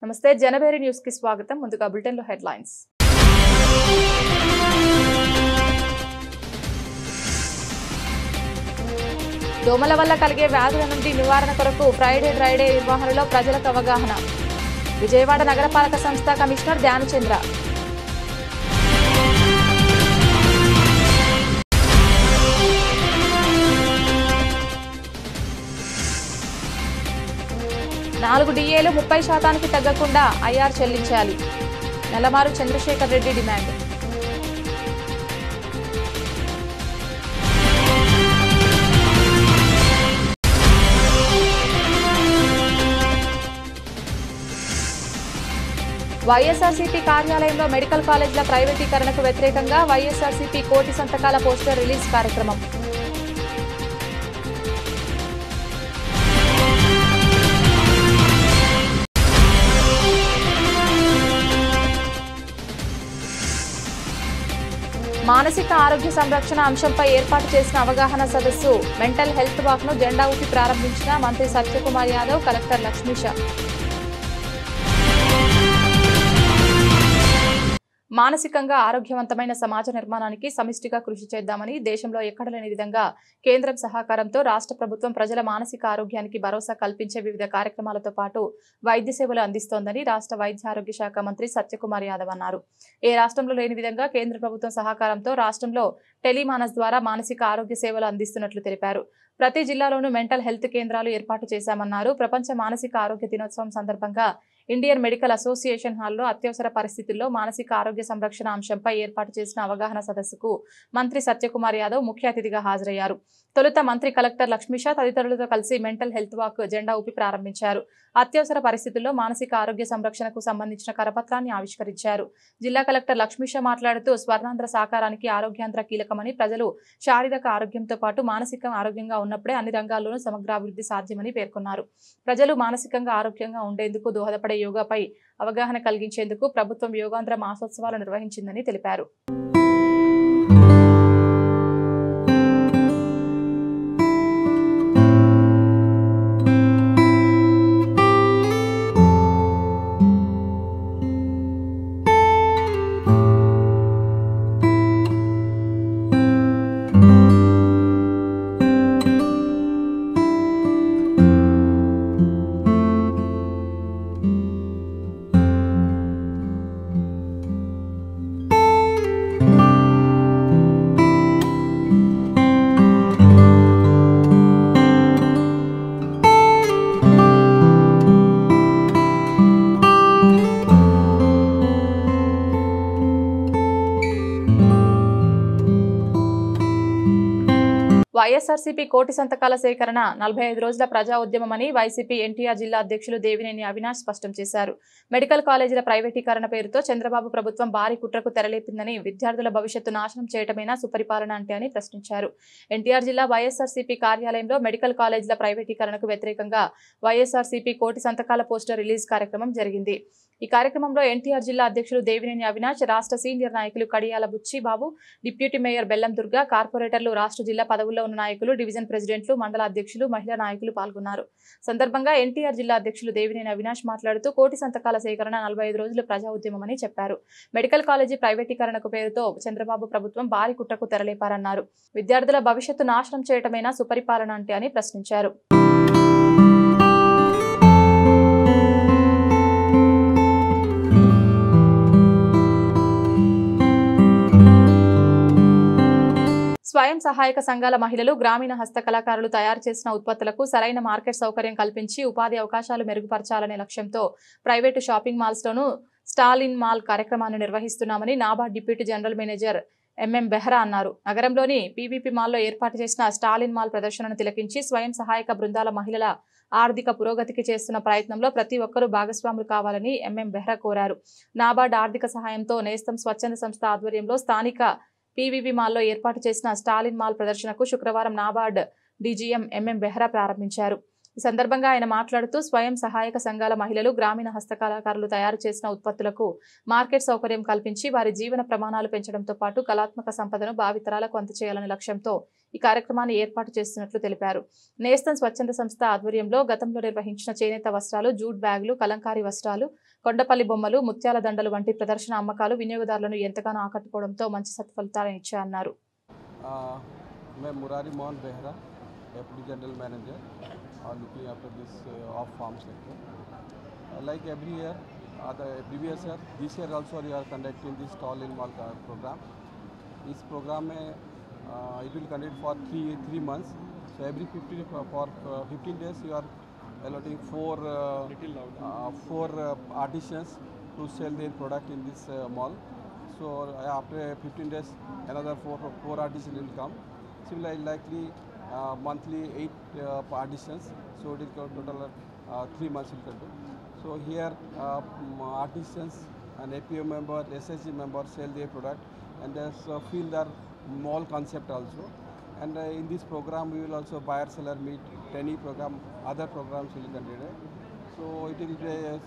నమస్తే జనబేరి న్యూస్ కి స్వాగతం. ముందుగా బులెటిన్ లో హెడ్లైన్స్. దోమల వల్ల కలిగే వ్యాధుల నుండి నివారణ కొరకు ఫ్రైడే డ్రైడే నిర్వహణలో ప్రజలకు అవగాహన. విజయవాడ నగరపాలక సంస్థ కమిషనర్ ధ్యానచంద్ర. నాలుగు డిఏలు 30% తగ్గకుండా ఐఆర్ చెల్లించాలి. నెలమారు చంద్రశేఖర్ రెడ్డి డిమాండ్. వైఎస్ఆర్సీపీ కార్యాలయంలో మెడికల్ కాలేజీల ప్రైవేటీకరణకు వ్యతిరేకంగా వైఎస్ఆర్సీపీ కోటి సంతకాల పోస్టర్ రిలీజ్ కార్యక్రమం. మానసిక ఆరోగ్య సంరక్షణ అంశంపై ఏర్పాటు చేసిన అవగాహన సదస్సు మెంటల్ హెల్త్ వాక్ ను జెండా ఊపి ప్రారంభించిన మంత్రి సత్యకుమార్ యాదవ్, కలెక్టర్ లక్ష్మీష. మానసికంగా ఆరోగ్యవంతమైన సమాజ నిర్మాణానికి సమిష్టిగా కృషి చేద్దామని దేశంలో ఎక్కడ లేని విధంగా కేంద్రం సహకారంతో రాష్ట్ర ప్రభుత్వం ప్రజల మానసిక ఆరోగ్యానికి భరోసా కల్పించే వివిధ కార్యక్రమాలతో పాటు వైద్య సేవలు అందిస్తోందని రాష్ట్ర వైద్య ఆరోగ్య శాఖ మంత్రి సత్యకుమార్ యాదవ్ అన్నారు. ఏ రాష్ట్రంలో లేని విధంగా కేంద్ర ప్రభుత్వం సహకారంతో రాష్ట్రంలో టెలిమానస్ ద్వారా మానసిక ఆరోగ్య సేవలు అందిస్తున్నట్లు తెలిపారు. ప్రతి జిల్లాలోనూ మెంటల్ హెల్త్ కేంద్రాలు ఏర్పాటు చేశామన్నారు. ప్రపంచ మానసిక ఆరోగ్య దినోత్సవం సందర్భంగా ఇండియన్ మెడికల్ అసోసియేషన్ హాల్లో అత్యవసర పరిస్థితుల్లో మానసిక ఆరోగ్య సంరక్షణ అంశంపై ఏర్పాటు చేసిన అవగాహన సదస్సుకు మంత్రి సత్యకుమార్ యాదవ్ ముఖ్య అతిథిగా హాజరయ్యారు. తొలుత మంత్రి, కలెక్టర్ లక్ష్మీష తదితరులతో కలిసి మెంటల్ హెల్త్ వాక్ జెండా ఊపి ప్రారంభించారు. అత్యవసర పరిస్థితుల్లో మానసిక ఆరోగ్య సంరక్షణకు సంబంధించిన కరపత్రాన్ని ఆవిష్కరించారు. జిల్లా కలెక్టర్ లక్ష్మీష మాట్లాడుతూ స్వర్ణాంధ్ర సాకారానికి ఆరోగ్యాంధ్ర కీలకమని, ప్రజలు శారీరక ఆరోగ్యంతో పాటు మానసిక ఆరోగ్యంగా ఉన్నప్పుడే అన్ని రంగాల్లోనూ సమగ్రాభివృద్ధి సాధ్యమని పేర్కొన్నారు. ప్రజలు మానసికంగా ఆరోగ్యంగా ఉండేందుకు దోహదపడే యోగాపై అవగాహన కలిగించేందుకు ప్రభుత్వం యోగాంధ్ర మాసోత్సవాలు నిర్వహించిందని తెలిపారు. వైఎస్ఆర్సీపీ కోటి సంతకాల సేకరణ 45 రోజుల ప్రజా ఉద్యమమని వైసీపీ ఎన్టీఆర్ జిల్లా అధ్యక్షులు దేవినేని అవినాష్ స్పష్టం చేశారు. మెడికల్ కాలేజీల ప్రైవేటీకరణ పేరుతో చంద్రబాబు ప్రభుత్వం భారీ కుట్రకు తెరలేపిందని, విద్యార్థుల భవిష్యత్తు నాశనం చేయటమేనా సుపరిపాలన అంటే అని ప్రశ్నించారు. ఎన్టీఆర్ జిల్లా వైఎస్ఆర్సీపీ కార్యాలయంలో మెడికల్ కాలేజీల ప్రైవేటీకరణకు వ్యతిరేకంగా వైఎస్ఆర్సీపీ కోటి సంతకాల పోస్టర్ రిలీజ్ కార్యక్రమం జరిగింది. ఈ కార్యక్రమంలో ఎన్టీఆర్ జిల్లా అధ్యక్షులు దేవినేని అవినాష్, రాష్ట్ర సీనియర్ నాయకులు కడియాల బుచ్చి బాబు, డిప్యూటీ మేయర్ బెల్లం దుర్గా, కార్పొరేటర్లు, రాష్ట్ర జిల్లా పదవుల్లో ఉన్న నాయకులు, డివిజన్ ప్రెసిడెంట్లు, మండల అధ్యక్షులు, మహిళా నాయకులు పాల్గొన్నారు. సందర్భంగా ఎన్టీఆర్ జిల్లా అధ్యక్షులు దేవినేని అవినాష్ మాట్లాడుతూ కోటి సంతకాల సేకరణ 45 రోజుల ప్రజా ఉద్యమమని చెప్పారు. మెడికల్ కాలేజీ ప్రైవేటీకరణకు పేరుతో చంద్రబాబు ప్రభుత్వం భారీ కుట్రకు తెరలేపారన్నారు. విద్యార్థుల భవిష్యత్తు నాశనం చేయటమేనా సుపరిపాలన అంటే అని ప్రశ్నించారు. స్వయం సహాయక సంఘాల మహిళలు, గ్రామీణ హస్తకళాకారులు తయారు చేసిన ఉత్పత్తులకు సరైన మార్కెట్ సౌకర్యం కల్పించి ఉపాధి అవకాశాలు మెరుగుపరచాలనే లక్ష్యంతో ప్రైవేటు షాపింగ్ మాల్స్లోనూ స్టాల్ ఇన్ మాల్ కార్యక్రమాన్ని నిర్వహిస్తున్నామని NABARD deputy general manager MM Behera అన్నారు. నగరంలోని పీవీపీ మాల్లో ఏర్పాటు చేసిన స్టాల్ ఇన్ మాల్ ప్రదర్శనను తిలకించి స్వయం సహాయక బృందాల మహిళల ఆర్థిక పురోగతికి చేస్తున్న ప్రయత్నంలో ప్రతి ఒక్కరూ భాగస్వాములు కావాలని ఎంఎం బెహ్రా కోరారు. నాబార్డ్ ఆర్థిక సహాయంతో నేస్తం స్వచ్ఛంద సంస్థ ఆధ్వర్యంలో స్థానిక పీవీపీ మాల్లో ఏర్పాటు చేసిన స్టాలిన్ మాల్ ప్రదర్శనకు శుక్రవారం నాబార్డ్ డీజీఎం ఎంఎం బెహ్రా ప్రారంభించారు. ఈ సందర్భంగా ఆయన మాట్లాడుతూ స్వయం సహాయక సంఘాల మహిళలు, గ్రామీణ హస్తకళాకారులు తయారు చేసిన ఉత్పత్తులకు మార్కెట్ సౌకర్యం కల్పించి వారి జీవన ప్రమాణాలు పెంచడంతో పాటు కళాత్మక సంపదను భావితరాలకు అందజేయాలనే లక్ష్యంతో ఈ కార్యక్రమాన్ని ఏర్పాటు చేస్తున్నట్లు తెలిపారు. నేస్తం స్వచ్ఛంద సంస్థ ఆధ్వర్యంలో గతంలో నిర్వహించిన చేనేత వస్త్రాలు, జూట్ బ్యాగులు, కలంకారీ వస్త్రాలు, కొండపల్లి బొమ్మలు, ముత్యాల దండలు వంటి ప్రదర్శన అమ్మకాలు వినియోగదారులను ఎంతగానో ఆకట్టుకోవడంతో మంచి సత్ఫలితాలను ఇచ్చాయన్నారు. मैं Murari Mohan Behera, Deputy General Manager, looking after this off-farm sector. Like every year, the previous year, this year also we are conducting this stall in mall program. This program it will conduct for three months. So every 15 days you are allotting four artisans to sell their product in this mall. So after 15 days, another four artisans will come. Similarly, likely monthly 8 artisans. So it is total 3 months will continue. So here artisans and APO member, SSG member sell their product, and there's feel their mall concept also. And in this program we will also buyer seller meet, training program, other programs will continue. So it will be a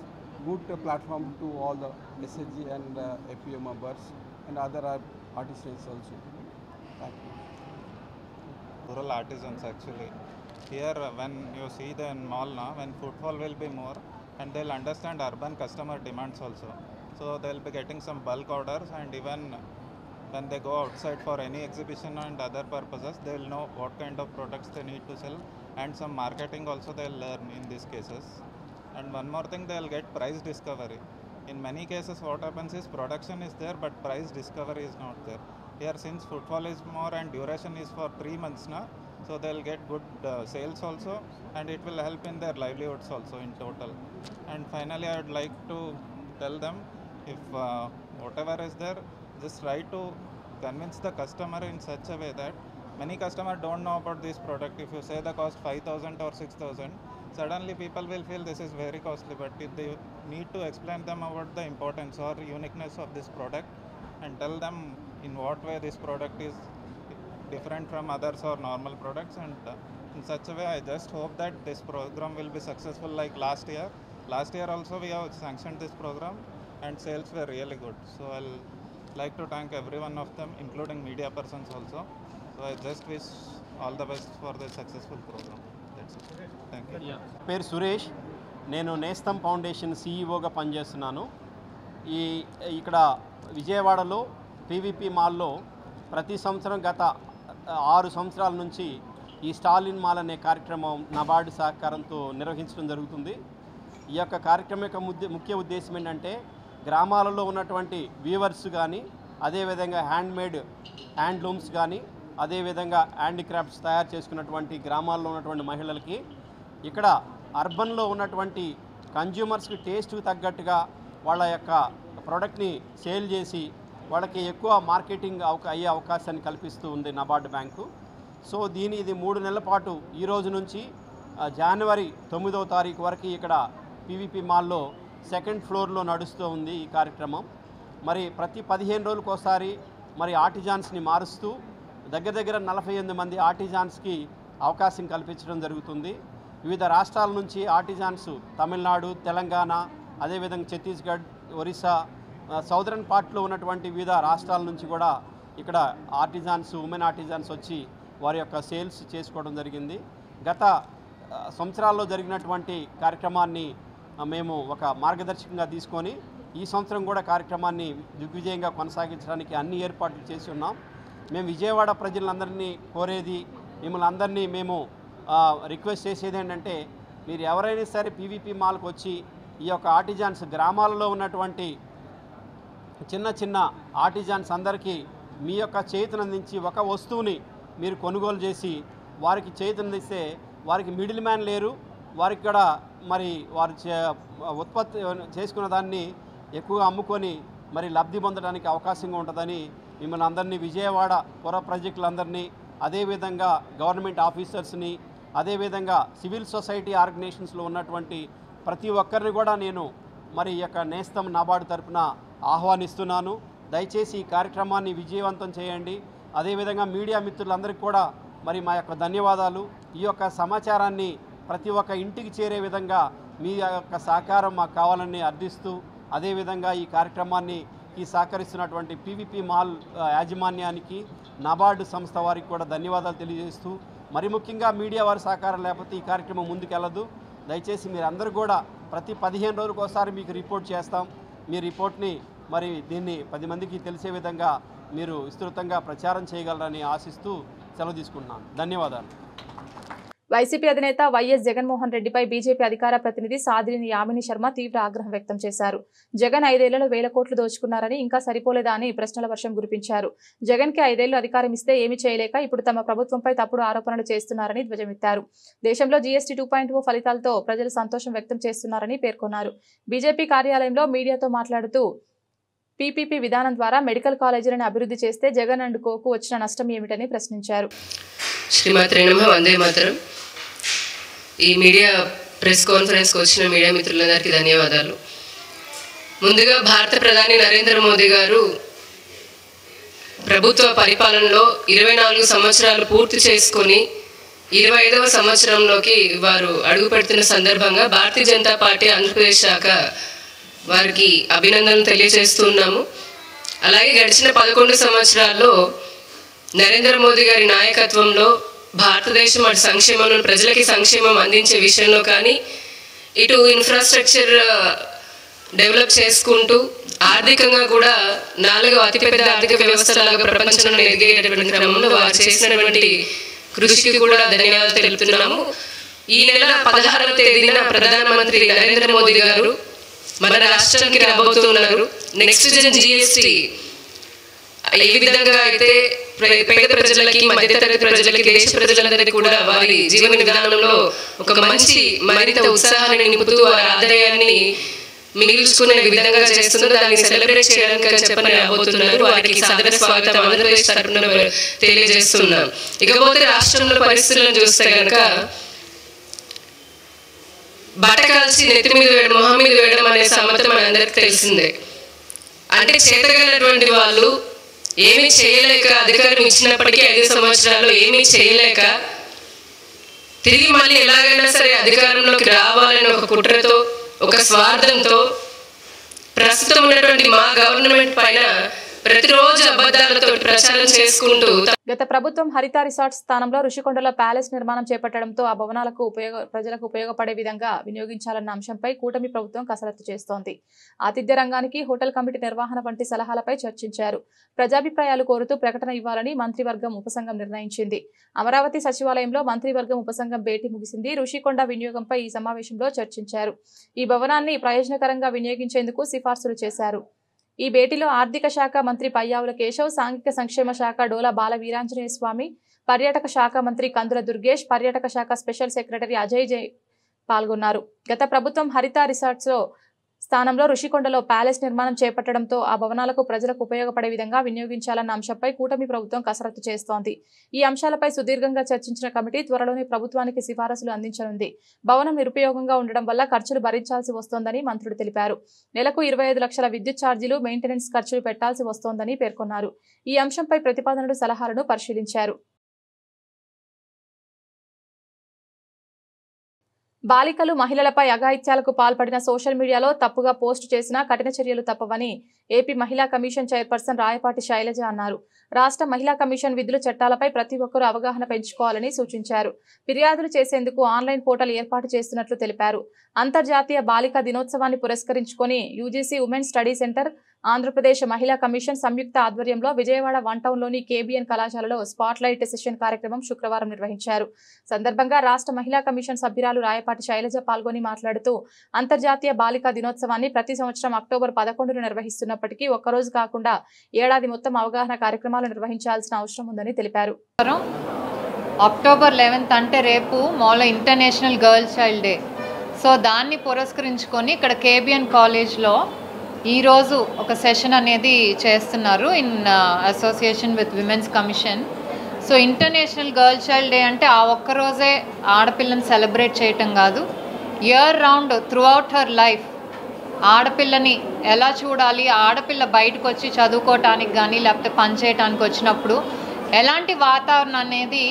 good platform to all the SSG and APO members and other artisans also. Thank you. Rural artisans actually. Here when you see the mall now, when footfall will be more, and they'll understand urban customer demands also. So they'll be getting some bulk orders, and even when they go outside for any exhibition and other purposes, they'll know what kind of products they need to sell, and some marketing also they'll learn in these cases. And one more thing, they'll get price discovery. In many cases what happens is production is there but price discovery is not there. Here since footfall is more and duration is for 3 months now, so they'll get good sales also, and it will help in their livelihoods also in total. And finally I would like to tell them, if whatever is there, just try to convince the customer in such a way that many customers don't know about this product. If you say the cost 5,000 or 6,000, suddenly people will feel this is very costly, but if they need to explain them about the importance or uniqueness of this product and tell them in what way this product is different from others or normal products, and in such a way I just hope that this program will be successful like last year. Last year also we have sanctioned this program and sales were really good. So I'll like to thank every one of them, including media persons also. So I just wish all the best for the successful program. That's it. Thank you. పేరు సురేష్, నేను నేస్తం foundation సీఈఓగా పనిచేస్తున్నాను. ఇక్కడ విజయవాడలో PVP మాల్లో ప్రతి సంవత్సరం గత 6 సంవత్సరాల నుంచి ఈ స్టాల్ ఇన్ మాల్ అనే కార్యక్రమం నబార్డు సహకారంతో నిర్వహించడం జరుగుతుంది. ఈ యొక్క కార్యక్రమం యొక్క ముఖ్య ఉద్దేశం ఏంటంటే గ్రామాలలో ఉన్నటువంటి వీవర్స్ కానీ, అదేవిధంగా హ్యాండ్లూమ్స్ కానీ, అదేవిధంగా హ్యాండీక్రాఫ్ట్స్ తయారు చేసుకున్నటువంటి గ్రామాల్లో ఉన్నటువంటి మహిళలకి ఇక్కడ అర్బన్లో ఉన్నటువంటి కన్జ్యూమర్స్కి టేస్ట్కి తగ్గట్టుగా వాళ్ళ యొక్క ప్రోడక్ట్ని సేల్ చేసి వాళ్ళకి ఎక్కువ మార్కెటింగ్ అయ్యే అవకాశాన్ని కల్పిస్తూ ఉంది నబార్డు బ్యాంకు. సో ఇది 3 నెలల పాటు ఈ రోజు నుంచి జనవరి 9వ తారీఖు వరకు ఇక్కడ పీవీపీ మాల్లో 2nd ఫ్లోర్లో నడుస్తూ ఉంది ఈ కార్యక్రమం. మరి ప్రతి 15 రోజులకు ఒకసారి మరి ఆర్టిజాన్స్ని మారుస్తూ దగ్గర 48 మంది ఆర్టిజాన్స్కి అవకాశం కల్పించడం జరుగుతుంది. వివిధ రాష్ట్రాల నుంచి ఆర్టిజాన్స్ తమిళనాడు, తెలంగాణ, అదేవిధంగా ఛత్తీస్గఢ్, ఒరిస్సా, సౌదర్న్ పార్ట్లో ఉన్నటువంటి వివిధ రాష్ట్రాల నుంచి కూడా ఇక్కడ ఉమెన్ ఆర్టిజాన్స్ వచ్చి వారి యొక్క సేల్స్ చేసుకోవడం జరిగింది. గత సంవత్సరాల్లో జరిగినటువంటి కార్యక్రమాన్ని మేము ఒక మార్గదర్శకంగా తీసుకొని ఈ సంవత్సరం కూడా కార్యక్రమాన్ని దిగ్విజయంగా కొనసాగించడానికి అన్ని ఏర్పాట్లు చేసి ఉన్నాం. మేము విజయవాడ ప్రజలందరినీ కోరేది, మిమ్మల్ని అందరినీ మేము రిక్వెస్ట్ చేసేది ఏంటంటే, మీరు ఎవరైనా సరే పీవీపీ మాల్కి వచ్చి ఈ యొక్క ఆర్టిజాన్స్ గ్రామాలలో ఉన్నటువంటి చిన్న ఆర్టిజాన్స్ అందరికీ మీ యొక్క చేతునందించి ఒక వస్తువుని మీరు కొనుగోలు చేసి వారికి చేతునందిస్తే వారికి మిడిల్ మ్యాన్ లేరు, వారికి కూడా మరి వారు ఉత్పత్తి చేసుకున్న దాన్ని ఎక్కువగా అమ్ముకొని మరి లబ్ధి పొందడానికి అవకాశంగా ఉంటుందని మిమ్మల్ని అందరినీ, విజయవాడ పుర ప్రజలందరినీ, అదేవిధంగా గవర్నమెంట్ ఆఫీసర్స్ని, అదేవిధంగా సివిల్ సొసైటీ ఆర్గనైజేషన్స్లో ఉన్నటువంటి ప్రతి ఒక్కరిని కూడా నేను మరి ఈ యొక్క నేస్తం నబార్డు తరపున ఆహ్వానిస్తున్నాను. దయచేసి ఈ కార్యక్రమాన్ని విజయవంతం చేయండి. అదేవిధంగా మీడియా మిత్రులందరికీ కూడా మరి మా యొక్క ధన్యవాదాలు. ఈ యొక్క సమాచారాన్ని ప్రతి ఒక్క ఇంటికి చేరే విధంగా మీ యొక్క సహకారం మాకు కావాలని అర్థిస్తూ, అదేవిధంగా ఈ కార్యక్రమాన్ని సహకరిస్తున్నటువంటి పీవీపీ మాల్ యాజమాన్యానికి, నబార్డు సంస్థ వారికి కూడా ధన్యవాదాలు తెలియజేస్తూ, మరి ముఖ్యంగా మీడియా వారి సహకారం లేకపోతే ఈ కార్యక్రమం ముందుకెళ్ళదు. దయచేసి మీరందరూ కూడా ప్రతి 15 రోజులకు ఒకసారి మీకు రిపోర్ట్ చేస్తాం. మీ రిపోర్ట్ని మరి దీన్ని 10 మందికి తెలిసే విధంగా మీరు విస్తృతంగా ప్రచారం చేయగలరని ఆశిస్తూ సెలవు తీసుకుంటున్నాను. ధన్యవాదాలు. వైసీపీ అధినేత వైఎస్ జగన్మోహన్ రెడ్డిపై బీజేపీ అధికార ప్రతినిధి సాదిరిని యామిని శర్మ తీవ్ర ఆగ్రహం వ్యక్తం చేశారు. జగన్ 5 ఏళ్లలో 1000 కోట్లు దోచుకున్నారని, ఇంకా సరిపోలేదా అని ప్రశ్నల వర్షం కురిపించారు. జగన్కి 5 ఏళ్లు అధికారం ఇస్తే ఏమీ చేయలేక ఇప్పుడు తమ ప్రభుత్వంపై తప్పుడు ఆరోపణలు చేస్తున్నారని ధ్వజమెత్తారు. దేశంలో జీఎస్టీ 2.0 ఫలితాలతో ప్రజలు సంతోషం వ్యక్తం చేస్తున్నారని పేర్కొన్నారు. బీజేపీ కార్యాలయంలో మీడియాతో మాట్లాడుతూ పీపీపీ విధానం ద్వారా మెడికల్ కాలేజీలను అభివృద్ధి చేస్తే జగన్ అండ్ కోకు వచ్చిన నష్టం ఏమిటని ప్రశ్నించారు. శ్రీమాత్రే నమః. వందే మాతరం. ఈ మీడియా ప్రెస్ కాన్ఫరెన్స్కి వచ్చిన మీడియా మిత్రులందరికీ ధన్యవాదాలు. ముందుగా భారత ప్రధాని నరేంద్ర మోదీ గారు ప్రభుత్వ పరిపాలనలో 24 సంవత్సరాలు పూర్తి చేసుకొని 25వ సంవత్సరంలోకి వారు అడుగు పెడుతున్న సందర్భంగా భారతీయ జనతా పార్టీ ఆంధ్రప్రదేశ్ శాఖ వారికి అభినందనలు తెలియజేస్తున్నాము. అలాగే గడిచిన 11 సంవత్సరాల్లో నరేంద్ర మోదీ గారి నాయకత్వంలో భారతదేశం అటు సంక్షేమంలో ప్రజలకి సంక్షేమం అందించే విషయంలో కానీ, ఇటు ఇన్ఫ్రాస్ట్రక్చర్ డెవలప్ చేసుకుంటూ ఆర్థికంగా కూడా 4వ అతిపెద్ద ఆర్థిక వ్యవస్థలాగా ప్రపంచంలో ఎదిగేటటువంటి క్రమంలో వారు చేసినటువంటి కృషికి కూడా ధన్యవాదాలు తెలుపుతున్నాము. ఈ నెల 16వ తేదీన ప్రధానమంత్రి నరేంద్ర మోదీ గారు మన రాష్ట్రానికి రాబోతున్నారు. నెక్స్ట్ జన్ జీఎస్టీ ఏ విధంగా అయితే పేద ప్రజలకి, మధ్యతరగతి ప్రజలకి, దేశ ప్రజలందరికీ కూడా వారి జీవన విధానంలో ఒక మంచి మరింత ఉత్సాహాన్ని నింపుతూ వారి ఆదాయాన్ని మిగిల్చుకునే విధంగా చేస్తున్నారు. దాన్ని సెలబ్రేట్ చేయడానికి చెప్పని రాబోతున్నారు. వారికి సాదర స్వాగతం ఆంధ్రప్రదేశ్ తరఫున తెలియజేస్తున్నాం. ఇకపోతే రాష్ట్రంలో పరిస్థితులను చూస్తే కనుక బట్ట కాల్చి నెత్తి మీద వేయడం, మొహం మీద వేయడం అనే సామెత మనందరికీ తెలిసిందే. అంటే చేతగలిగినటువంటి వాళ్ళు ఏమీ చేయలేక, అధికారం ఇచ్చినప్పటికీ 5 సంవత్సరాలు ఏమీ చేయలేక తిరిగి మళ్ళీ ఎలాగైనా సరే అధికారంలోకి రావాలని ఒక కుట్రతో, ఒక స్వార్థంతో ప్రస్తుతం ఉన్నటువంటి మా గవర్నమెంట్ పైన ప్రతిరోజు అబద్ధాలతో ప్రచారం చేసుకుంటూ గత ప్రభుత్వం హరిత రిసార్ట్ స్థానంలో ఋషికొండలో ప్యాలెస్ నిర్మాణం చేపట్టడంతో ఆ భవనాలకు ప్రజలకు ఉపయోగపడే విధంగా వినియోగించాలన్న అంశంపై కూటమి ప్రభుత్వం కసరత్తు చేస్తోంది. ఆతిథ్య రంగానికి హోటల్ కమిటీ నిర్వహణ వంటి సలహాలపై చర్చించారు. ప్రజాభిప్రాయాలు కోరుతూ ప్రకటన ఇవ్వాలని మంత్రివర్గం ఉపసంఘం నిర్ణయించింది. అమరావతి సచివాలయంలో మంత్రివర్గం ఉపసంఘం భేటీ ముగిసింది. ఋషికొండ వినియోగంపై ఈ సమావేశంలో చర్చించారు. ఈ భవనాన్ని ప్రయోజనకరంగా వినియోగించేందుకు సిఫార్సులు చేశారు. ఈ భేటీలో ఆర్థిక శాఖ మంత్రి పయ్యావుల కేశవ్, సాంఘిక సంక్షేమ శాఖ డోలా బాల వీరాంజనేయ స్వామి, పర్యాటక శాఖ మంత్రి కందుల దుర్గేష్, పర్యాటక శాఖ స్పెషల్ సెక్రటరీ అజయ్ జై పాల్గొన్నారు. గత ప్రభుత్వం హరిత రిసార్ట్స్ స్థానంలో ఋషికొండలో ప్యాలెస్ నిర్మాణం చేపట్టడంతో ఆ భవనాలకు ప్రజలకు ఉపయోగపడే విధంగా వినియోగించాలన్న అంశంపై కూటమి ప్రభుత్వం కసరత్తు చేస్తోంది. ఈ అంశాలపై సుదీర్ఘంగా చర్చించిన కమిటీ త్వరలోనే ప్రభుత్వానికి సిఫారసులు అందించనుంది. భవనం నిరుపయోగంగా ఉండడం వల్ల ఖర్చులు భరించాల్సి వస్తోందని మంత్రుడు తెలిపారు. నెలకు 25 లక్షల విద్యుత్ ఛార్జీలు, మెయింటెనెన్స్ ఖర్చులు పెట్టాల్సి వస్తోందని పేర్కొన్నారు. ఈ అంశంపై ప్రతిపాదనలు, సలహాలను పరిశీలించారు. బాలికలు, మహిళలపై అఘాయిత్యాలకు పాల్పడిన సోషల్ మీడియాలో తప్పుగా పోస్టు చేసినా కఠిన చర్యలు తప్పవని ఏపీ మహిళా కమిషన్ చైర్పర్సన్ రాయపాటి శైలజ అన్నారు. రాష్ట్ర మహిళా కమిషన్ విధుల చట్టాలపై ప్రతి ఒక్కరూ అవగాహన పెంచుకోవాలని సూచించారు. ఫిర్యాదులు చేసేందుకు ఆన్లైన్ పోర్టల్ ఏర్పాటు చేస్తున్నట్లు తెలిపారు. అంతర్జాతీయ బాలికా దినోత్సవాన్ని పురస్కరించుకొని UGC women study centre, Andhra Pradesh మహిళా కమిషన్ సంయుక్త ఆధ్వర్యంలో విజయవాడ 1 టౌన్లోని కేబిఎన్ కళాశాలలో స్పాట్లైట్ సెషన్ కార్యక్రమం శుక్రవారం నిర్వహించారు. సందర్భంగా రాష్ట్ర మహిళా కమిషన్ సభ్యురాలు రాయపాటి శైలజ పాల్గొని మాట్లాడుతూ అంతర్జాతీయ బాలికా దినోత్సవాన్ని ప్రతి సంవత్సరం అక్టోబర్ 11న నిర్వహిస్తున్నప్పటికీ ఒక్కరోజు కాకుండా ఏడాది మొత్తం అవగాహన కార్యక్రమాలు నిర్వహించాల్సిన అవసరం ఉందని తెలిపారు. అక్టోబర్ 11th అంటే రేపు మామూలు international girl child day. So దాన్ని పురస్కరించుకొని ఇక్కడ కేబిఎన్ కాలేజ్లో ఈరోజు ఒక సెషన్ అనేది చేస్తున్నారు in association with women's commission. So international girl child day అంటే ఆ ఒక్కరోజే ఆడపిల్లని సెలబ్రేట్ చేయటం కాదు, year round through out her life ఆడపిల్లని ఎలా చూడాలి, ఆడపిల్ల బయటకు వచ్చి చదువుకోవటానికి కానీ లేకపోతే పని చేయడానికి వచ్చినప్పుడు ఎలాంటి వాతావరణం అనేది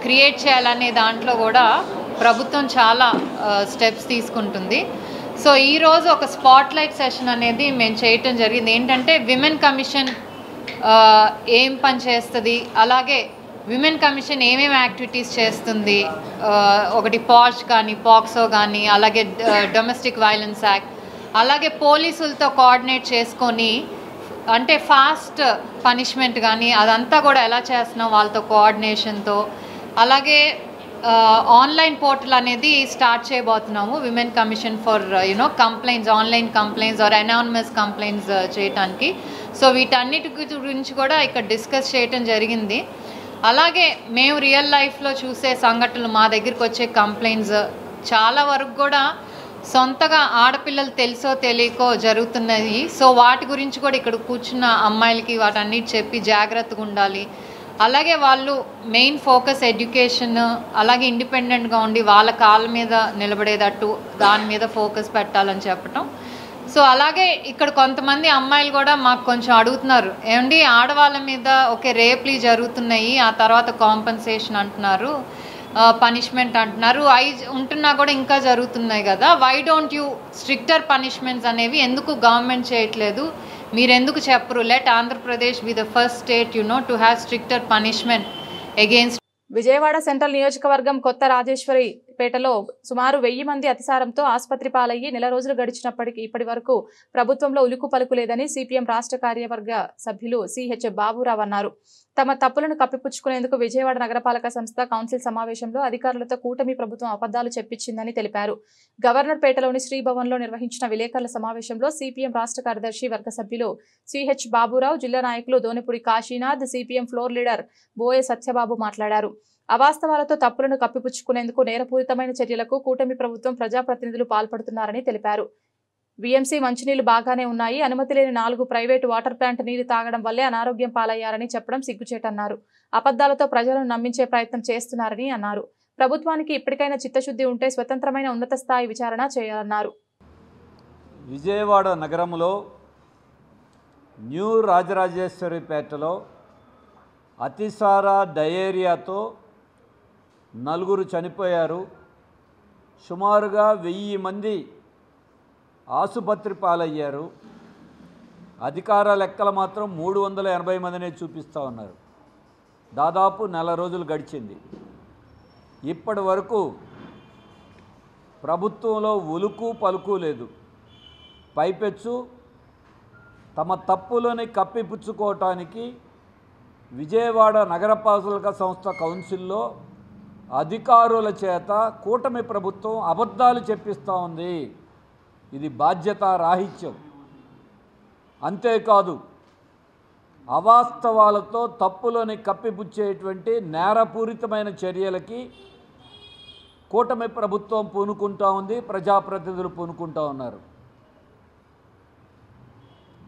క్రియేట్ చేయాలనే దాంట్లో కూడా ప్రభుత్వం చాలా స్టెప్స్ తీసుకుంటుంది. సో ఈరోజు ఒక స్పాట్లైట్ సెషన్ అనేది మేము చేయటం జరిగింది. ఏంటంటే విమెన్ కమిషన్ ఏం పని చేస్తుంది, అలాగే విమెన్ కమిషన్ ఏమేమి యాక్టివిటీస్ చేస్తుంది, ఒకటి పాష్ కానీ పాక్సో కానీ, అలాగే డొమెస్టిక్ వైలెన్స్ యాక్ట్, అలాగే పోలీసులతో కోఆర్డినేట్ చేసుకొని అంటే ఫాస్ట్ పనిష్మెంట్ కానీ అదంతా కూడా ఎలా చేస్తున్నాం వాళ్ళతో కోఆర్డినేషన్తో. అలాగే ఆన్లైన్ పోర్టల్ అనేది స్టార్ట్ చేయబోతున్నాము women commission for complaints, online complaints or anonymous complaints చేయటానికి. సో వీటన్నిటి గురించి కూడా ఇక్కడ డిస్కస్ చేయటం జరిగింది. అలాగే మేము రియల్ లైఫ్లో చూసే సంఘటనలు, మా దగ్గరికి వచ్చే కంప్లైంట్స్ చాలా వరకు కూడా సొంతగా ఆడపిల్లలు తెలుసో తెలియకో జరుగుతున్నది. సో వాటి గురించి కూడా ఇక్కడ కూర్చున్న అమ్మాయిలకి వాటన్నిటి చెప్పి జాగ్రత్తగా ఉండాలి. అలాగే వాళ్ళు మెయిన్ ఫోకస్ ఎడ్యుకేషన్, అలాగే ఇండిపెండెంట్గా ఉండి వాళ్ళ కాళ్ళ మీద నిలబడేటట్టు దాని మీద ఫోకస్ పెట్టాలని చెప్పటం. సో అలాగే ఇక్కడ కొంతమంది అమ్మాయిలు కూడా మాకు కొంచెం అడుగుతున్నారు, ఏమండి ఆడవాళ్ళ మీద ఓకే రేప్లు జరుగుతున్నాయి, ఆ తర్వాత కాంపెన్సేషన్ అంటున్నారు, పనిష్మెంట్ అంటున్నారు, ఉంటున్నా కూడా ఇంకా జరుగుతున్నాయి కదా, why don't you stricter punishments అనేవి ఎందుకు గవర్నమెంట్ చేయట్లేదు, మీరెందుకు చెప్పరు, let Andhra Pradesh be the first state to have stricter punishment against. Vijayawada central నియోజకవర్గం కొత్త రాజేశ్వరి పేటలో సుమారు 1000 మంది అతిసారంతో ఆసుపత్రి పాలయ్యి నెల రోజులు గడిచినప్పటికీ ఇప్పటి వరకు ప్రభుత్వంలో ఉలుకు పలుకు లేదని సిపిఎం రాష్ట్ర కార్యవర్గ సభ్యులు సిహెచ్ బాబురావు అన్నారు. తమ తప్పులను కప్పిపుచ్చుకునేందుకు విజయవాడ నగరపాలక సంస్థ కౌన్సిల్ సమావేశంలో అధికారులతో కూటమి ప్రభుత్వం అబద్ధాలు చెప్పించిందని తెలిపారు. గవర్నర్ పేటలోని శ్రీభవన్లో నిర్వహించిన విలేకరుల సమావేశంలో సిపిఎం రాష్ట్ర కార్యదర్శి వర్గ సభ్యులు సిహెచ్ బాబురావు, జిల్లా నాయకులు దోనిపూడి కాశీనాథ్, సిపిఎం ఫ్లోర్ లీడర్ బోయే సత్యబాబు మాట్లాడారు. అవాస్తవాలతో తప్పులను కప్పిపుచ్చుకునేందుకు నేరపూరితమైన చర్యలకు కూటమి ప్రభుత్వం ప్రజాప్రతినిధులు పాల్పడుతున్నారని తెలిపారు. వీఎంసీ మంచినీళ్లు బాగానే ఉన్నాయి, అనుమతి లేని 4 ప్రైవేటు వాటర్ ప్లాంట్ నీరు తాగడం వల్లే అనారోగ్యం పాలయ్యారని చెప్పడం సిగ్గుచేటన్నారు. అబద్ధాలతో ప్రజలను నమ్మించే ప్రయత్నం చేస్తున్నారని అన్నారు. ప్రభుత్వానికి ఇప్పటికైనా చిత్తశుద్ధి ఉంటే స్వతంత్రమైన ఉన్నత స్థాయి విచారణ చేయాలన్నారు. విజయవాడ నగరంలో న్యూ రాజరాజేశ్వరిపేటలో అతిసార డయేరియాతో 4 చనిపోయారు. సుమారుగా 1000 మంది ఆసుపత్రి పాలయ్యారు. అధికార లెక్కలు మాత్రం 380 మందినే చూపిస్తూ ఉన్నారు. దాదాపు నెల రోజులు గడిచింది. ఇప్పటి వరకు ప్రభుత్వంలో ఉలుకు పలుకు లేదు. పైపెచ్చు తమ తప్పులని కప్పిపుచ్చుకోవటానికి విజయవాడ నగరపాలక సంస్థ కౌన్సిల్లో అధికారుల చేత కూటమి ప్రభుత్వం అబద్ధాలు చెప్పిస్తూ ఉంది. ఇది బాధ్యత రాహిత్యం. అంతేకాదు, అవాస్తవాలతో తప్పులని కప్పిపుచ్చేటువంటి నేరపూరితమైన చర్యలకి కూటమి ప్రభుత్వం పూనుకుంటా ఉంది, ప్రజాప్రతినిధులు పూనుకుంటా ఉన్నారు.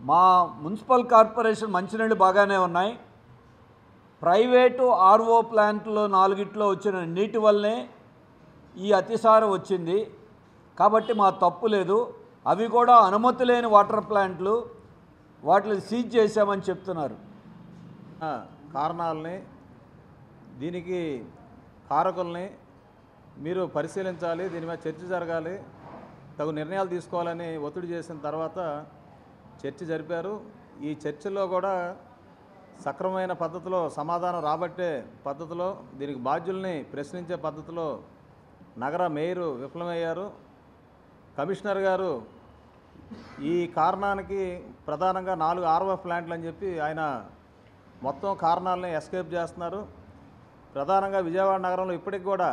మా మున్సిపల్ కార్పొరేషన్ మంచినీళ్ళు బాగానే ఉన్నాయి. ప్రైవేటు ఆర్ఓ ప్లాంట్లో 4 వచ్చిన నీటి వల్లనే ఈ అతిసారం వచ్చింది. కాబట్టి మా తప్పు లేదు. అవి కూడా అనుమతి లేని వాటర్ ప్లాంట్లు, వాటిని సీజ్ చేశామని చెప్తున్నారు. కారణాలని, దీనికి కారకుల్ని మీరు పరిశీలించాలి, దీని మీద చర్చ జరగాలి, తగు నిర్ణయాలు తీసుకోవాలని ఒత్తిడి చేసిన తర్వాత చర్చ జరిపారు. ఈ చర్చలో కూడా సక్రమమైన పద్ధతిలో సమాధానం రాబట్టే పద్ధతిలో, దీనికి బాధ్యుల్ని ప్రశ్నించే పద్ధతిలో నగర మేయరు విఫలమయ్యారు. కమిషనర్ గారు ఈ కారణానికి ప్రధానంగా 4 ఆర్ఓ ప్లాంట్లు అని చెప్పి ఆయన మొత్తం కారణాలని ఎస్కేప్ చేస్తున్నారు. ప్రధానంగా విజయవాడ నగరంలో ఇప్పటికి కూడా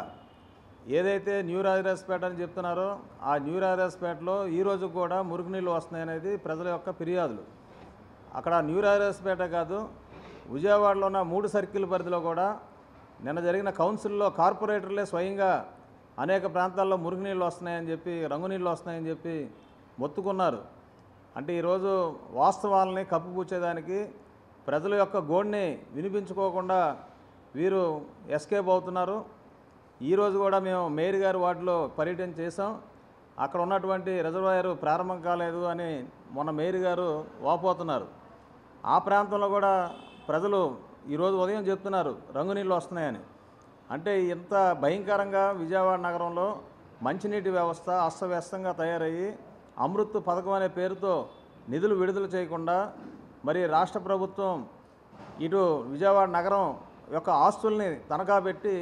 ఏదైతే న్యూ రాజరాజపేట అని చెప్తున్నారో ఆ న్యూ రాజరాజపేటలో ఈరోజు కూడా మురుగునీళ్ళు వస్తున్నాయనేది ప్రజల యొక్క ఫిర్యాదులు. అక్కడ న్యూ రాజరాజపేట కాదు, విజయవాడలో ఉన్న 3 సర్కిల్ పరిధిలో కూడా నిన్న జరిగిన కౌన్సిల్లో కార్పొరేటర్లే స్వయంగా అనేక ప్రాంతాల్లో మురుగునీళ్ళు వస్తున్నాయని చెప్పి, రంగునీళ్ళు వస్తున్నాయని చెప్పి మొత్తుకున్నారు. అంటే ఈరోజు వాస్తవాలని కప్పుపుచ్చేదానికి, ప్రజల యొక్క గోడ్ని వినిపించుకోకుండా వీరు ఎస్కేప్ అవుతున్నారు. ఈరోజు కూడా మేము మేయర్ గారి వార్డులో పర్యటన చేసాం. అక్కడ ఉన్నటువంటి రిజర్వాయర్ ప్రారంభం కాలేదు అని మొన్న మేయర్ గారు వాపోతున్నారు. ఆ ప్రాంతంలో కూడా ప్రజలు ఈరోజు ఉదయం చెప్తున్నారు రంగునీళ్ళు వస్తున్నాయని. అంటే ఇంత భయంకరంగా విజయవాడ నగరంలో మంచినీటి వ్యవస్థ అస్తవ్యస్తంగా తయారయ్యి అమృత్ పథకం అనే పేరుతో నిధులు విడుదల చేయకుండా మరి రాష్ట్ర ప్రభుత్వం ఇటు విజయవాడ నగరం యొక్క ఆస్తుల్ని తనఖా పెట్టి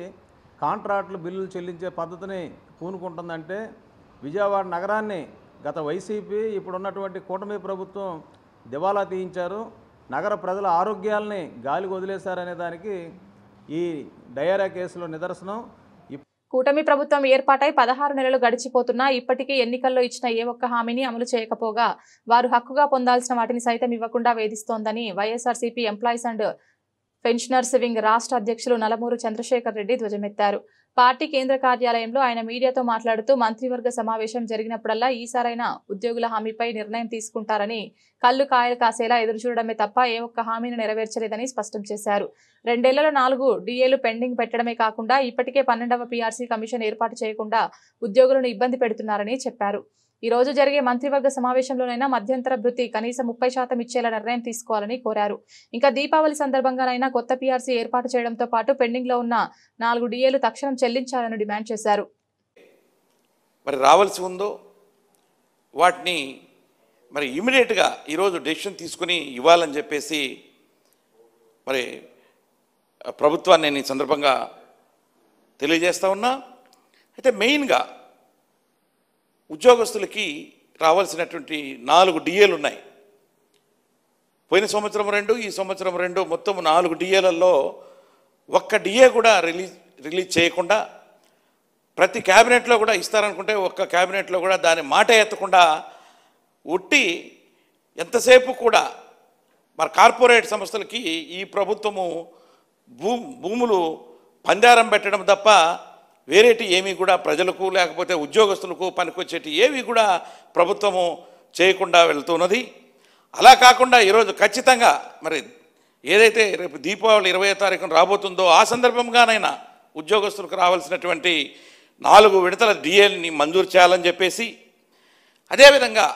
కాంట్రాక్టులు బిల్లులు చెల్లించే పద్ధతిని పూనుకుంటుందంటే విజయవాడ నగరాన్ని గత వైసీపీ ఇప్పుడున్నటువంటి కూటమి ప్రభుత్వం దివాలా తీయించారు. నగర ప్రజల ఆరోగ్యాల్ని గాలికి వదిలేశారనే దానికి ఈ డయేరియా కేసులో నిదర్శనం. కూటమి ప్రభుత్వం ఏర్పాటై 16 నెలలు గడిచిపోతున్నా ఇప్పటికీ ఎన్నికల్లో ఇచ్చిన ఏ ఒక్క హామీని అమలు చేయకపోగా వారు హక్కుగా పొందాల్సిన వాటిని సైతం ఇవ్వకుండా వేధిస్తోందని YSRCP employees and pensioners wing రాష్ట్ర అధ్యక్షులు నలమూరు చంద్రశేఖర్ రెడ్డి ధ్వజమెత్తారు. పార్టీ కేంద్ర కార్యాలయంలో ఆయన మీడియాతో మాట్లాడుతూ మంత్రివర్గ సమావేశం జరిగినప్పుడల్లా ఈసారైనా ఉద్యోగుల హామీపై నిర్ణయం తీసుకుంటారని, కళ్ళు కాయలు కాసేలా ఎదురుచూడడమే తప్ప ఏ ఒక్క హామీని నెరవేర్చలేదని స్పష్టం చేశారు. 2 ఏళ్లలో 4 డిఏలు పెండింగ్ పెట్టడమే కాకుండా ఇప్పటికే 12వ పీఆర్సీ కమిషన్ ఏర్పాటు చేయకుండా ఉద్యోగులను ఇబ్బంది పెడుతున్నారని చెప్పారు. ఈ రోజు జరిగే మంత్రివర్గ సమావేశంలోనైనా మధ్యంతర భృతి కనీసం 30% ఇచ్చేలా నిర్ణయం తీసుకోవాలని కోరారు. ఇంకా దీపావళి సందర్భంగానైనా కొత్త పీఆర్సీ ఏర్పాటు చేయడంతో పాటు పెండింగ్ లో ఉన్న 4 డిఏలు తక్షణం చెల్లించాలని డిమాండ్ చేశారు. మరి రావాల్సి ఉందో వాటిని మరి ఇమీడియట్గా ఈరోజు డెసిషన్ తీసుకుని ఇవ్వాలని చెప్పేసి మరి ప్రభుత్వాన్ని నేను ఈ సందర్భంగా తెలియజేస్తా ఉన్నా. అయితే మెయిన్గా ఉద్యోగస్తులకి రావాల్సినటువంటి 4 డిఏలు ఉన్నాయి. పోయిన సంవత్సరం 2, ఈ సంవత్సరం 2, మొత్తం 4 డిఏలలో ఒక్క డిఏ కూడా రిలీజ్ చేయకుండా, ప్రతి క్యాబినెట్లో కూడా ఇస్తారనుకుంటే ఒక్క క్యాబినెట్లో కూడా దాని మాట ఎత్తకుండా ఉట్టి ఎంతసేపు కూడా మరి కార్పొరేట్ సంస్థలకి ఈ ప్రభుత్వము భూములు పందారం పెట్టడం తప్ప వేరేటి ఏమీ కూడా ప్రజలకు లేకపోతే ఉద్యోగస్తులకు పనికొచ్చేటి ఏవి కూడా ప్రభుత్వము చేయకుండా వెళ్తున్నది. అలా కాకుండా ఈరోజు ఖచ్చితంగా మరి ఏదైతే రేపు దీపావళి 20వ తారీఖున రాబోతుందో ఆ సందర్భంగానైనా ఉద్యోగస్తులకు రావాల్సినటువంటి 4 విడతల డిఏల్ని మంజూరు చేయాలని చెప్పేసి, అదేవిధంగా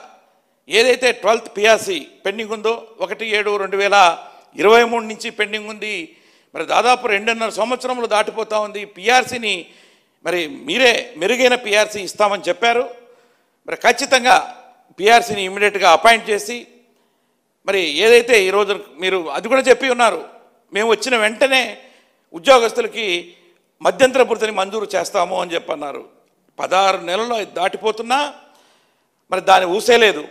ఏదైతే 12th పిఆర్సీ పెండింగ్ ఉందో 1/7/2023 నుంచి పెండింగ్ ఉంది. మరి దాదాపు 2.5 సంవత్సరములు దాటిపోతూ ఉంది. పిఆర్సీని మరి మీరే మెరుగైన పిఆర్సీ ఇస్తామని చెప్పారు. మరి ఖచ్చితంగా పిఆర్సీని ఇమీడియట్గా అపాయింట్ చేసి మరి ఏదైతే ఈరోజు మీరు అది కూడా చెప్పి ఉన్నారు, మేము వచ్చిన వెంటనే ఉద్యోగస్తులకి మధ్యంతర భృతిని మంజూరు చేస్తాము అని చెప్పన్నారు. 16 నెలలు దాటిపోతున్నా మరి దాని ఊసేలేదు.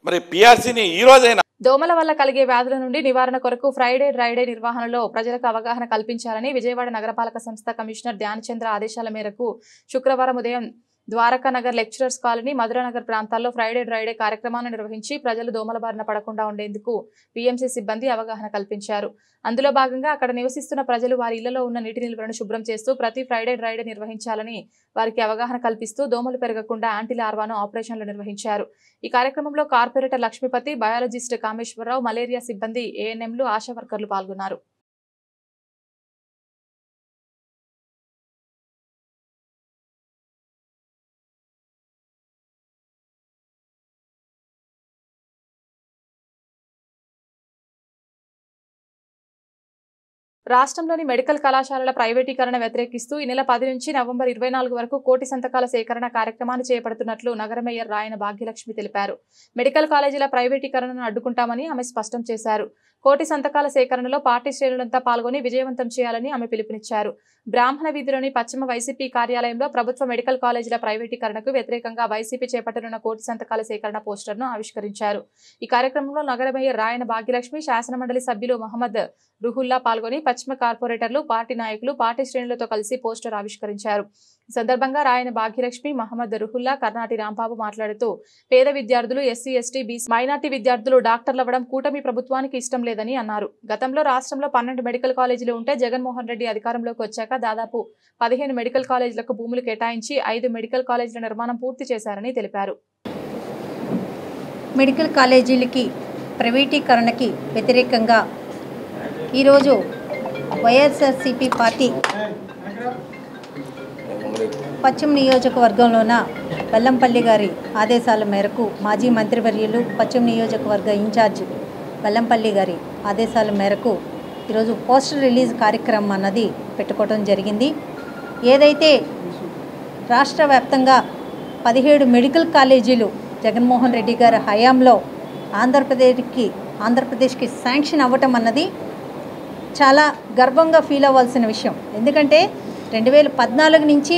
మరి పిఆర్సీని ఈ రోజైనా దోమల వల్ల కలిగే వ్యాధుల నుండి నివారణ కొరకు ఫ్రైడే డ్రైడే నిర్వహణలో ప్రజలకు అవగాహన కల్పించాలని విజయవాడ నగరపాలక సంస్థ కమిషనర్ ధ్యానచంద్ర ఆదేశాల మేరకు శుక్రవారం ఉదయం ద్వారకా నగర్ లెక్చరర్స్ కాలనీ, మధురానగర్ ప్రాంతాల్లో ఫ్రైడే డ్రైడే కార్యక్రమాలను నిర్వహించి ప్రజలు దోమల బారిన పడకుండా ఉండేందుకు పీఎంసీ సిబ్బంది అవగాహన కల్పించారు. అందులో భాగంగా అక్కడ నివసిస్తున్న ప్రజలు వారి ఇళ్లలో ఉన్న నీటి నిల్వలను శుభ్రం చేస్తూ ప్రతి ఫ్రైడే డ్రైడే నిర్వహించాలని వారికి అవగాహన కల్పిస్తూ దోమలు పెరగకుండా యాంటీ లార్వాను ఆపరేషన్లు నిర్వహించారు. ఈ కార్యక్రమంలో corporator Lakshmipathi, biologist Kameswara Rao, malaria సిబ్బంది, ఏఎన్ఎంలు, ఆశా వర్కర్లు పాల్గొన్నారు. రాష్ట్రంలోని మెడికల్ కళాశాలల ప్రైవేటీకరణ వ్యతిరేకిస్తూ ఈ నెల 10 నుంచి నవంబర్ 24 వరకు కోటి సంతకాల సేకరణ కార్యక్రమాన్ని చేపడుతున్నట్లు నగర మేయర్ రాయన భాగ్యలక్ష్మి తెలిపారు. మెడికల్ కాలేజీల ప్రైవేటీకరణను అడ్డుకుంటామని ఆమె స్పష్టం చేశారు. కోటి సంతకాల సేకరణలో పార్టీ శ్రేణులంతా పాల్గొని విజయవంతం చేయాలని ఆమె పిలుపునిచ్చారు. బ్రాహ్మణ వీధిలోని పశ్చిమ వైసీపీ కార్యాలయంలో ప్రభుత్వ మెడికల్ కాలేజీల ప్రైవేటీకరణకు వ్యతిరేకంగా వైసీపీ చేపట్టనున్న కోటి సంతకాల సేకరణ పోస్టర్ను ఆవిష్కరించారు. ఈ కార్యక్రమంలో నగర మేయర్ రాయన భాగ్యలక్ష్మి, శాసనమండలి సభ్యులు మహమ్మద్ రుహుల్లా పాల్గొని పశ్చిమ కార్పొరేటర్లు, పార్టీ నాయకులు, పార్టీ శ్రేణులతో కలిసి పోస్టర్ ఆవిష్కరించారు. ఈ సందర్భంగా రాయన భాగ్యలక్ష్మి, మహమ్మద్ రుహుల్లా, కర్నాటి రాంబాబు మాట్లాడుతూ పేద విద్యార్థులు, ఎస్సీ, ఎస్టీ, బీసీ, మైనార్టీ విద్యార్థులు డాక్టర్లవ్వడం కూటమి ప్రభుత్వానికి ఇష్టం లేదని అన్నారు. గతంలో రాష్ట్రంలో 12 మెడికల్ కాలేజీలు ఉంటే జగన్మోహన్ రెడ్డి అధికారంలోకి వచ్చాక దాదాపు 15 మెడికల్ కాలేజీలకు భూములు కేటాయించి 5 మెడికల్ కాలేజీల నిర్మాణం పూర్తి చేశారని తెలిపారు. మెడికల్ కాలేజీలకి ప్రైవేటీకరణకి వ్యతిరేకంగా ఈరోజు వైఎస్ఆర్సీపీ పార్టీ పశ్చిమ నియోజకవర్గంలోన వెల్లంపల్లి గారి ఆదేశాల మేరకు మాజీ మంత్రివర్యులు, పశ్చిమ నియోజకవర్గ ఇన్ఛార్జ్ వెల్లంపల్లి గారి ఆదేశాల మేరకు ఈరోజు పోస్టర్ రిలీజ్ కార్యక్రమం అన్నది పెట్టుకోవడం జరిగింది. ఏదైతే రాష్ట్ర వ్యాప్తంగా 17 మెడికల్ కాలేజీలు జగన్మోహన్ రెడ్డి గారి హయాంలో ఆంధ్రప్రదేశ్కి శాంక్షన్ అవ్వటం అన్నది చాలా గర్వంగా ఫీల్ అవ్వాల్సిన విషయం. ఎందుకంటే 2014 నుంచి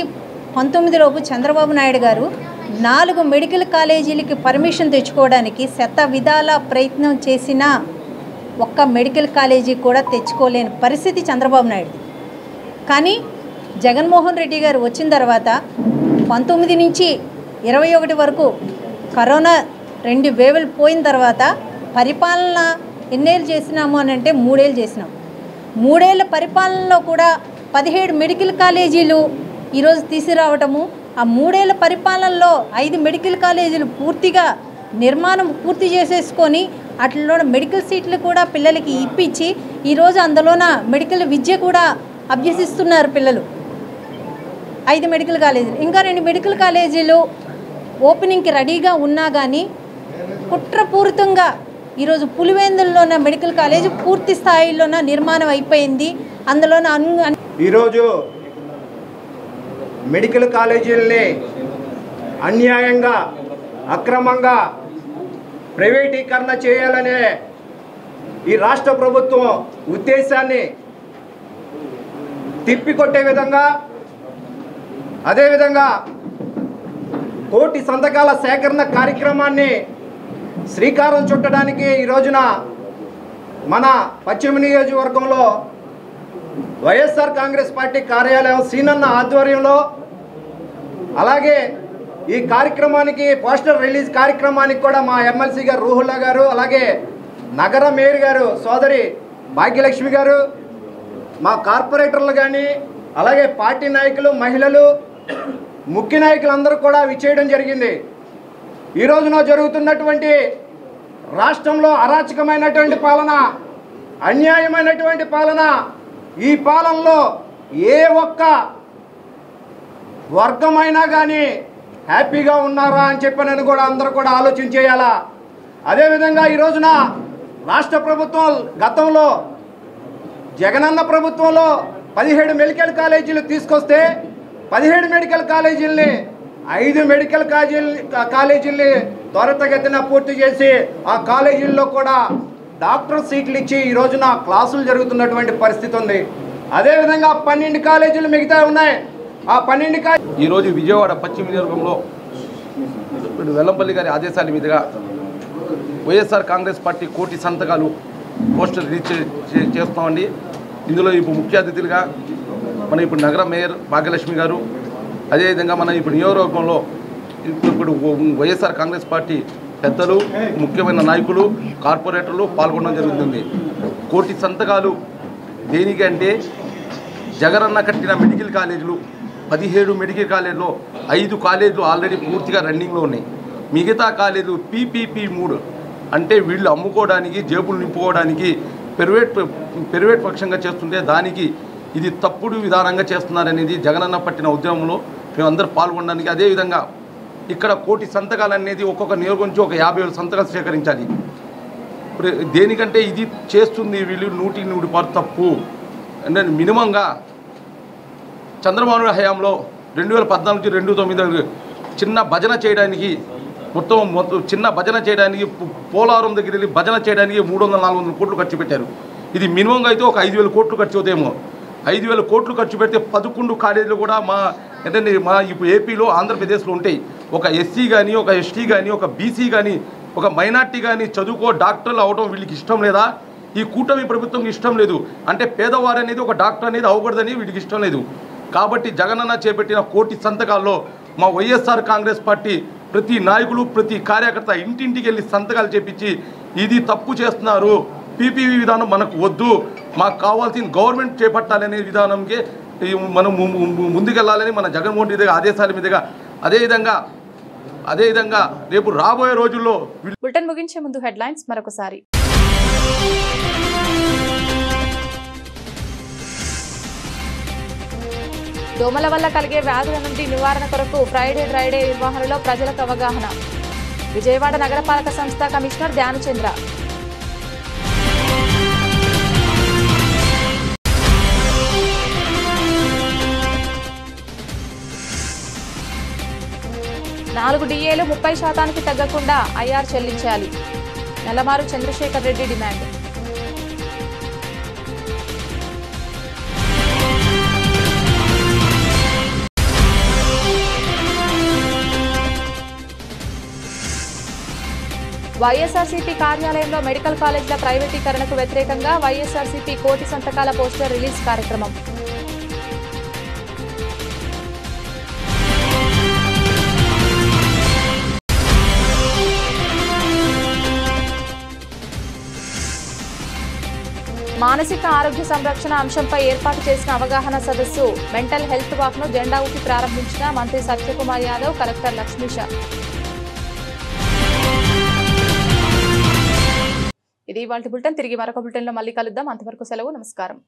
19లోపు చంద్రబాబు నాయుడు గారు 4 మెడికల్ కాలేజీలకి పర్మిషన్ తెచ్చుకోవడానికి శత విధాల ప్రయత్నం చేసిన ఒక్క మెడికల్ కాలేజీ కూడా తెచ్చుకోలేని పరిస్థితి చంద్రబాబు నాయుడు. కానీ జగన్మోహన్ రెడ్డి గారు వచ్చిన తర్వాత 19 నుంచి 21 వరకు కరోనా 2 వేవులు పోయిన తర్వాత పరిపాలన ఎన్నేళ్ళు చేసినాము అని అంటే 3 ఏళ్ళు చేసినాం. 3 ఏళ్ళ పరిపాలనలో కూడా 17 మెడికల్ కాలేజీలు ఈరోజు తీసుకురావటము, ఆ 3 ఏళ్ళ పరిపాలనలో 5 మెడికల్ కాలేజీలు పూర్తిగా నిర్మాణం పూర్తి చేసేసుకొని అట్లలో మెడికల్ సీట్లు కూడా పిల్లలకి ఇప్పించి ఈరోజు అందులోన మెడికల్ విద్య కూడా అభ్యసిస్తున్నారు పిల్లలు. 5 మెడికల్ కాలేజీలు, ఇంకా 2 మెడికల్ కాలేజీలు ఓపెనింగ్కి రెడీగా ఉన్నా కానీ కుట్రపూరితంగా ఈరోజు పులివెందుల్లోన మెడికల్ కాలేజ్ పూర్తి స్థాయిలోన నిర్మాణం అయిపోయింది. అందులోన ఈరోజు మెడికల్ కాలేజీలని అన్యాయంగా అక్రమంగా ప్రైవేటీకరణ చేయాలనే ఈ రాష్ట్ర ప్రభుత్వం ఉద్దేశాన్ని తిప్పికొట్టే విధంగా, అదేవిధంగా 1 కోటి సంతకాల సేకరణ కార్యక్రమాన్ని శ్రీకారం చుట్టడానికి ఈ రోజున మన పశ్చిమ నియోజకవర్గంలో వైఎస్ఆర్ కాంగ్రెస్ పార్టీ కార్యాలయం సీనన్న ఆధ్వర్యంలో, అలాగే ఈ కార్యక్రమానికి పోస్టర్ రిలీజ్ కార్యక్రమానికి కూడా మా ఎమ్మెల్సీ గారు రూహుల్లా గారు, అలాగే నగర మేయర్ గారు సోదరి భాగ్యలక్ష్మి గారు, మా కార్పొరేటర్లు కానీ, అలాగే పార్టీ నాయకులు, మహిళలు, ముఖ్య నాయకులందరూ కూడా విచ్చేయడం జరిగింది. ఈ రోజున జరుగుతున్నటువంటి రాష్ట్రంలో అరాచకమైనటువంటి పాలన, అన్యాయమైనటువంటి పాలన, ఈ పాలనలో ఏ ఒక్క వర్గమైనా కానీ హ్యాపీగా ఉన్నారా అని చెప్పి కూడా అందరూ కూడా ఆలోచన చేయాలా. అదేవిధంగా ఈ రోజున రాష్ట్ర ప్రభుత్వం గతంలో జగనన్న ప్రభుత్వంలో 17 మెడికల్ కాలేజీలు తీసుకొస్తే 17 మెడికల్ కాలేజీలని 5 మెడికల్ కాలేజీల్ని త్వరితగతిన పూర్తి చేసి ఆ కాలేజీల్లో కూడా డాక్టర్ సీట్లు ఇచ్చి ఈ రోజున క్లాసులు జరుగుతున్నటువంటి పరిస్థితి ఉంది. అదేవిధంగా 12 కాలేజీలు మిగతా ఉన్నాయి. ఆ 12 ఈరోజు విజయవాడ పశ్చిమ నియోజకవర్గంలో వెల్లంపల్లి గారి ఆదేశాల మీదుగా వైఎస్ఆర్ కాంగ్రెస్ పార్టీ 1 కోటి సంతకాలు పోస్టర్ రిలీజ్ చేస్తామండి. ఇందులో ఇప్పుడు ముఖ్య అతిథులుగా మన ఇప్పుడు నగర మేయర్ భాగ్యలక్ష్మి గారు, అదేవిధంగా మన ఇప్పుడు నియోజకవర్గంలో ఇప్పుడు వైఎస్ఆర్ కాంగ్రెస్ పార్టీ పెద్దలు, ముఖ్యమైన నాయకులు, కార్పొరేటర్లు పాల్గొనడం జరుగుతుంది. 1 కోటి సంతకాలు దేనికంటే జగనన్న కట్టిన మెడికల్ కాలేజీలు 17 మెడికల్ కాలేజీలో 5 కాలేజీలు ఆల్రెడీ పూర్తిగా రన్నింగ్లో ఉన్నాయి. మిగతా కాలేజీలు PPP 3 అంటే వీళ్ళు అమ్ముకోవడానికి, జేబులు నింపుకోవడానికి ప్రైవేట్ పక్షంగా చేస్తుంటే దానికి ఇది తప్పుడు విధానంగా చేస్తున్నారనేది జగనన్న పట్టిన ఉద్యమంలో మేమందరూ పాల్గొనడానికి. అదేవిధంగా ఇక్కడ 1 కోటి సంతకాలు అనేది ఒక్కొక్క నియోజకం నుంచి ఒక 50,000 సంతకాలు సేకరించాలి. దేనికంటే ఇది చేస్తుంది వీళ్ళు 100% తప్పు. అంటే మినిమంగా చంద్రబాబు హయాంలో 2014 నుంచి 2009 చిన్న భజన చేయడానికి మొత్తం చిన్న భజన చేయడానికి పోలవరం దగ్గర వెళ్ళి భజన చేయడానికి 300-400 కోట్లు ఖర్చు పెట్టారు. ఇది మినిమంగా అయితే ఒక 5,000 కోట్లు ఖర్చు అవుతాయేమో. 5,000 కోట్లు ఖర్చు పెడితే 11 కాలేజీలు కూడా మా ఇప్పుడు ఏపీలో, ఆంధ్రప్రదేశ్లో ఉంటాయి. ఒక ఎస్సీ కానీ, ఒక ఎస్టీ కానీ, ఒక బీసీ కానీ, ఒక మైనార్టీ కానీ డాక్టర్లు అవడం వీళ్ళకి ఇష్టం లేదా? ఈ కూటమి ప్రభుత్వం ఇష్టం లేదు. అంటే పేదవారు అనేది ఒక డాక్టర్ అనేది అవ్వకూడదని వీడికి ఇష్టం లేదు. కాబట్టి జగనన్న చేపట్టిన 1 కోటి సంతకాల్లో మా వైఎస్ఆర్ కాంగ్రెస్ పార్టీ ప్రతి నాయకులు, ప్రతి కార్యకర్త ఇంటింటికి వెళ్ళి సంతకాలు చేపించి ఇది తప్పు చేస్తున్నారు, పీపీవీ విధానం మనకు వద్దు, మాకు కావాల్సిన గవర్నమెంట్ చేపట్టాలనే విధానంకే మనం ముందుకెళ్లాలని మన జగన్మోహన్ రెడ్డి ఆదేశాల మీదుగా అదేవిధంగా రేపు రాబోయే రోజుల్లో బులెటిన్ ముగించే ముందు హెడ్లైన్స్ మరొకసారి. దోమల వల్ల కలిగే వ్యాధుల నుండి నివారణ కొరకు ఫ్రైడే డ్రైడే నిర్వహణలో ప్రజలకు అవగాహన. విజయవాడ నగరపాలక సంస్థ కమిషనర్ ధ్యానచంద్ర. నాలుగు డిఏలు 30% తగ్గకుండా ఐఆర్ చెల్లించాలి. నెలమారు చంద్రశేఖర్ రెడ్డి డిమాండ్. వైఎస్ఆర్సీపీ కార్యాలయంలో మెడికల్ కాలేజీల ప్రైవేటీకరణకు వ్యతిరేకంగా వైఎస్ఆర్సీపీ కోటి సంతకాల పోస్టర్ రిలీజ్ కార్యక్రమం. మానసిక ఆరోగ్య సంరక్షణ అంశంపై ఏర్పాటు చేసిన అవగాహన సదస్సు మెంటల్ హెల్త్ వాక్ ను జెండా ఊపి ప్రారంభించిన మంత్రి సత్యకుమార్ యాదవ్, కలెక్టర్ లక్ష్మీష. ఇది ఇవాల్టి బులెటిన్. తిరిగి మరొక బులెటిన్లో మళ్ళీ కలుద్దాం. అంతవరకు సెలవు. నమస్కారం.